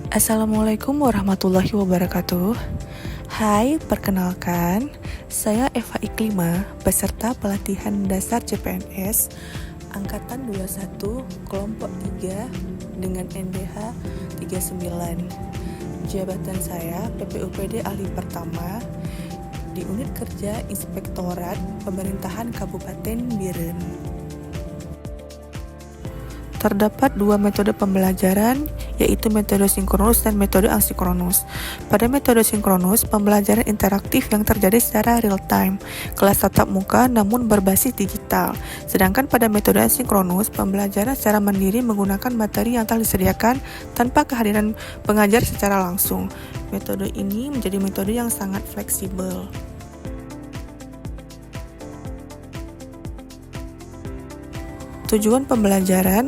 Assalamualaikum warahmatullahi wabarakatuh. Hai, perkenalkan, saya Eva Iklima, peserta pelatihan dasar CPNS Angkatan 21 Kelompok 3 dengan NDH 39. Jabatan saya PPUPD Ahli Pertama di Unit Kerja Inspektorat Pemerintahan Kabupaten Biren. Terdapat dua metode pembelajaran, yaitu metode sinkronus dan metode asinkronus. Pada metode sinkronus, pembelajaran interaktif yang terjadi secara real time, kelas tatap muka namun berbasis digital. Sedangkan pada metode asinkronus, pembelajaran secara mandiri menggunakan materi yang telah disediakan tanpa kehadiran pengajar secara langsung. Metode ini menjadi metode yang sangat fleksibel. Tujuan pembelajaran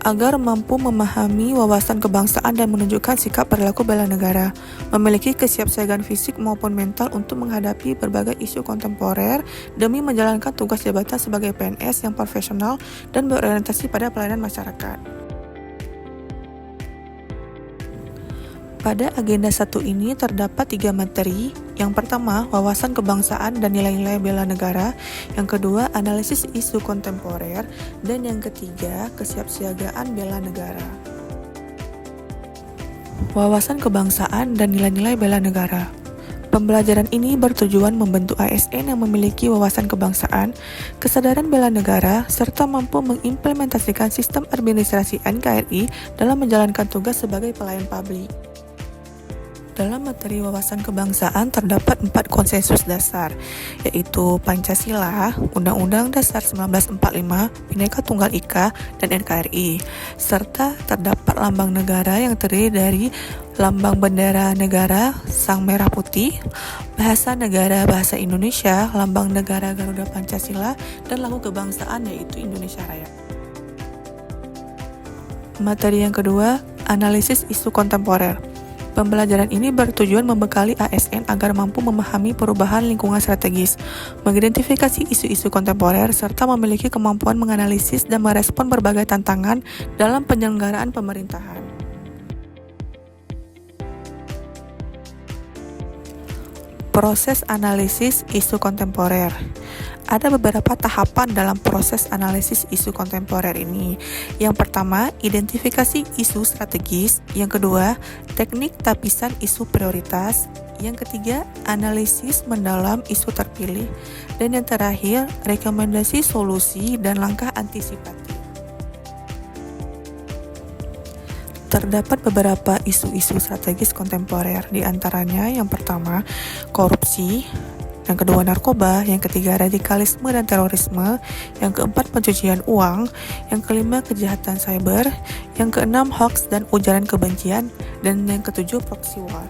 agar mampu memahami wawasan kebangsaan dan menunjukkan sikap perilaku bela negara, memiliki kesiapsiagaan fisik maupun mental untuk menghadapi berbagai isu kontemporer demi menjalankan tugas jabatan sebagai PNS yang profesional dan berorientasi pada pelayanan masyarakat. Pada agenda 1 ini terdapat 3 materi. Yang pertama, wawasan kebangsaan dan nilai-nilai bela negara. Yang kedua, analisis isu kontemporer. Dan yang ketiga, kesiapsiagaan bela negara. Wawasan kebangsaan dan nilai-nilai bela negara. Pembelajaran ini bertujuan membentuk ASN yang memiliki wawasan kebangsaan, kesadaran bela negara, serta mampu mengimplementasikan sistem administrasi NKRI dalam menjalankan tugas sebagai pelayan publik. Dalam materi wawasan kebangsaan terdapat 4 konsensus dasar, yaitu Pancasila, Undang-Undang Dasar 1945, Bhinneka Tunggal Ika, dan NKRI, serta terdapat lambang negara yang terdiri dari lambang bendera negara, sang merah putih, bahasa negara bahasa Indonesia, lambang negara Garuda Pancasila, dan lagu kebangsaan yaitu Indonesia Raya. Materi yang kedua, analisis isu kontemporer. Pembelajaran ini bertujuan membekali ASN agar mampu memahami perubahan lingkungan strategis, mengidentifikasi isu-isu kontemporer, serta memiliki kemampuan menganalisis dan merespon berbagai tantangan dalam penyelenggaraan pemerintahan. Proses analisis isu kontemporer. Ada beberapa tahapan dalam proses analisis isu kontemporer ini. Yang pertama, identifikasi isu strategis. Yang kedua, teknik tapisan isu prioritas. Yang ketiga, analisis mendalam isu terpilih. Dan yang terakhir, rekomendasi solusi dan langkah antisipatif. Terdapat beberapa isu-isu strategis kontemporer, di antaranya yang pertama, korupsi, yang kedua narkoba, yang ketiga radikalisme dan terorisme, yang keempat pencucian uang, yang kelima kejahatan cyber, yang keenam hoax dan ujaran kebencian, dan yang ketujuh proxy war.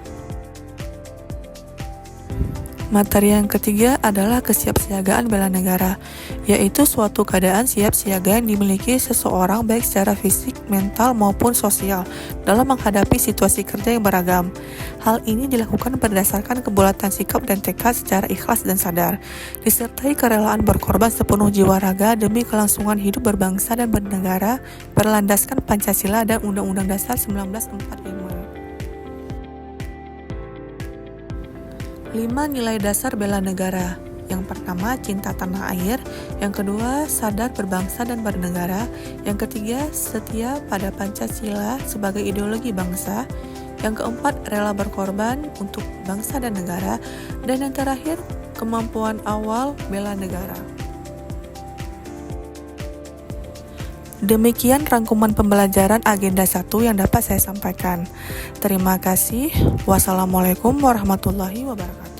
Materi yang ketiga adalah kesiapsiagaan bela negara, yaitu suatu keadaan siap siaga yang dimiliki seseorang baik secara fisik, mental, maupun sosial dalam menghadapi situasi kerja yang beragam. Hal ini dilakukan berdasarkan kebulatan sikap dan tekad secara ikhlas dan sadar, disertai kerelaan berkorban sepenuh jiwa raga demi kelangsungan hidup berbangsa dan bernegara berlandaskan Pancasila dan Undang-Undang Dasar 1945. 5 nilai dasar bela negara. Yang pertama, cinta tanah air. Yang kedua, sadar berbangsa dan bernegara. Yang ketiga, setia pada Pancasila sebagai ideologi bangsa. Yang keempat, rela berkorban untuk bangsa dan negara. Dan yang terakhir, kemampuan awal bela negara. Demikian rangkuman pembelajaran agenda 1 yang dapat saya sampaikan. Terima kasih. Wassalamualaikum warahmatullahi wabarakatuh.